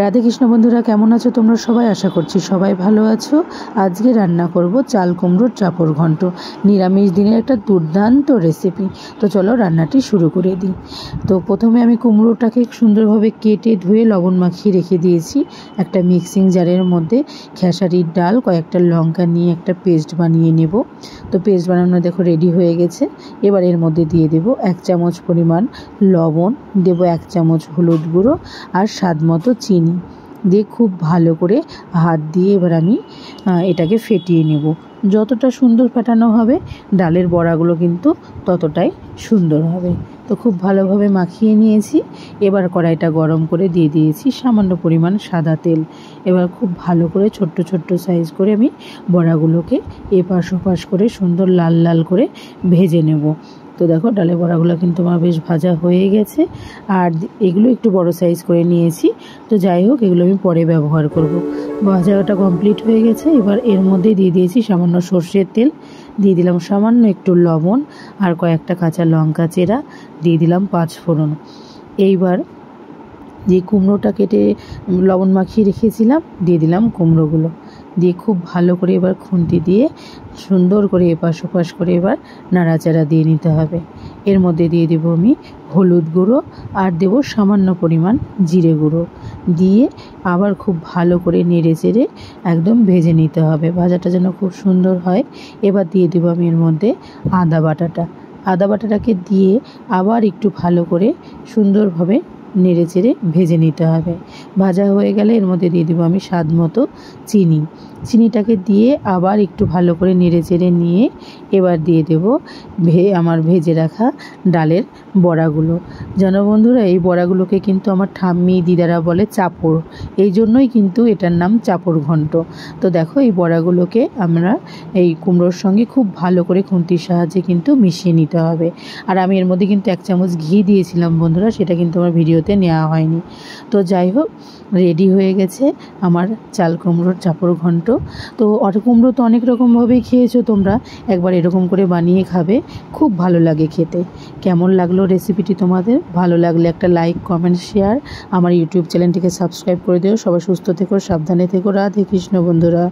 রাধে কৃষ্ণ বন্ধুরা, কেমন আছো তোমরা সবাই? আশা করছি সবাই ভালো আছো। আজকে রান্না করব চাল কুমড়োর চাপড় ঘন্ট, নিরামিষ দিনের একটা দুর্দান্ত রেসিপি। তো চলো রান্নাটি শুরু করে দিই। তো প্রথমে আমি কুমড়োটাকে সুন্দরভাবে কেটে ধুয়ে লবণ মাখিয়ে রেখে দিয়েছি একটা মিক্সিং জারের মধ্যে। খেসারির ডাল, কয়েকটা লঙ্কা নিয়ে একটা পেস্ট বানিয়ে নেব। তো পেস্ট বানানো দেখো রেডি হয়ে গেছে। এবার এর মধ্যে দিয়ে দেব 1 চামচ পরিমাণ লবণ, দেব 1 চামচ হলুদ গুঁড়ো আর স্বাদ মতো চিনি দিয়ে খুব ভালো করে হাত দিয়ে এবার আমি এটাকে ফেটিয়ে নেব। যতটা সুন্দর ফেটানো হবে ডালের বড়াগুলো কিন্তু ততটাই সুন্দর হবে। তো খুব ভালোভাবে মাখিয়ে নিয়েছি। এবার কড়াইটা গরম করে দিয়ে দিয়েছি সামান্য পরিমাণ সাদা তেল। এবার খুব ভালো করে ছোট্ট ছোট্ট সাইজ করে আমি বড়াগুলোকে এপাশ ওপাশ করে সুন্দর লাল লাল করে ভেজে নেব। তো দেখো ডালের বড়াগুলো কিন্তু আমার বেশ ভাজা হয়ে গেছে। আর এগুলো একটু বড় সাইজ করে নিয়েছি। তো যাই হোক, এগুলো আমি পরে ব্যবহার করব। ভাজাটা কমপ্লিট হয়ে গেছে। এবার এর মধ্যে দিয়ে দিয়েছি সামান্য সর্ষের তেল, দিয়ে দিলাম সামান্য একটু লবণ আর কয়েকটা কাঁচা লঙ্কা চেরা, দিয়ে দিলাম 5 ফোড়ন। এইবার যে কুমড়োটা কেটে লবণ মাখিয়ে রেখেছিলাম দিয়ে দিলাম কুমড়োগুলো, দিয়ে খুব ভালো করে এবার খুন্তি দিয়ে সুন্দর করে এপাশ ওপাশ করে এবার নাড়াচাড়া দিয়ে নিতে হবে। এর মধ্যে দিয়ে দেবো আমি হলুদ গুঁড়ো আর দেবো সামান্য পরিমাণ জিরে গুঁড়ো, দিয়ে আবার খুব ভালো করে নেড়ে চেড়ে একদম ভেজে নিতে হবে, ভাজাটা যেন খুব সুন্দর হয়। এবার দিয়ে দেবো আমি এর মধ্যে আদা বাটাটাকে দিয়ে আবার একটু ভালো করে সুন্দরভাবে নেড়ে চেড়ে ভেজে নিতে হবে। ভাজা হয়ে গেলে এর মধ্যে দিয়ে দেবো আমি স্বাদ মতো চিনিটাকে দিয়ে আবার একটু ভালো করে নেড়ে চেড়ে নিয়ে এবার দিয়ে দেবো আমার ভেজে রাখা ডালের বড়াগুলো। জানো বন্ধুরা, এই বড়াগুলোকে কিন্তু আমার ঠাম্মি দিদারা বলে চাপড়, এই জন্যই কিন্তু এটার নাম চাপড় ঘন্ট। তো দেখো এই বড়াগুলোকে আমরা এই কুমড়োর সঙ্গে খুব ভালো করে খুন্তির সাহায্যে কিন্তু মিশিয়ে নিতে হবে। আর আমি এর মধ্যে কিন্তু 1 চামচ ঘি দিয়েছিলাম বন্ধুরা, সেটা কিন্তু আমার ভিডিওতে নেওয়া হয়নি। তো যাই হোক, রেডি হয়ে গেছে আমার চাল কুমড়োর চাপড় ঘন্ট। তো কুমড়ো তো অনেক রকমভাবেই খেয়েছো তোমরা, একবার এরকম করে বানিয়ে খাবে, খুব ভালো লাগে খেতে। কেমন লাগলো রেসিপিটি তোমাদের? ভালো লাগলে একটা লাইক, কমেন্ট, শেয়ার, আমার ইউটিউব চ্যানেলটিকে সাবস্ক্রাইব করে দিও। সবাই সুস্থ থেকো, সাবধানে থেকো। রাধে কৃষ্ণ বন্ধুরা।